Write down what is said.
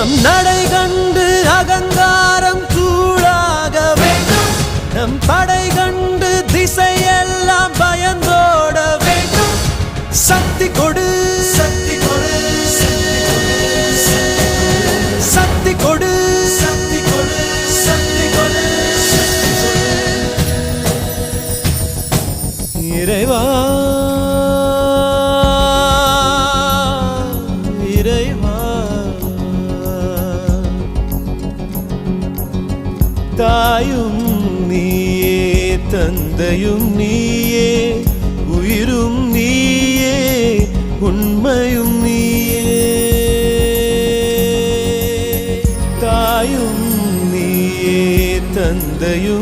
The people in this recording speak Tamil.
நம் நடை கண்டு அகங்காரம் தூளாக வேண்டும். நம் படை கண்டு திசையெல்லாம் பயந்தோட வேண்டும். சக்தி கொடு, சக்தி கொடு, சக்தி கொடு, சக்தி கொடு, சக்தி கொடு. இறைவா இறைவா, தாயும் நீயே, தந்தையும் நீயே, உயிரும் நீயே, உண்மையும் நீயே. தாயும் நீயே, தந்தையும்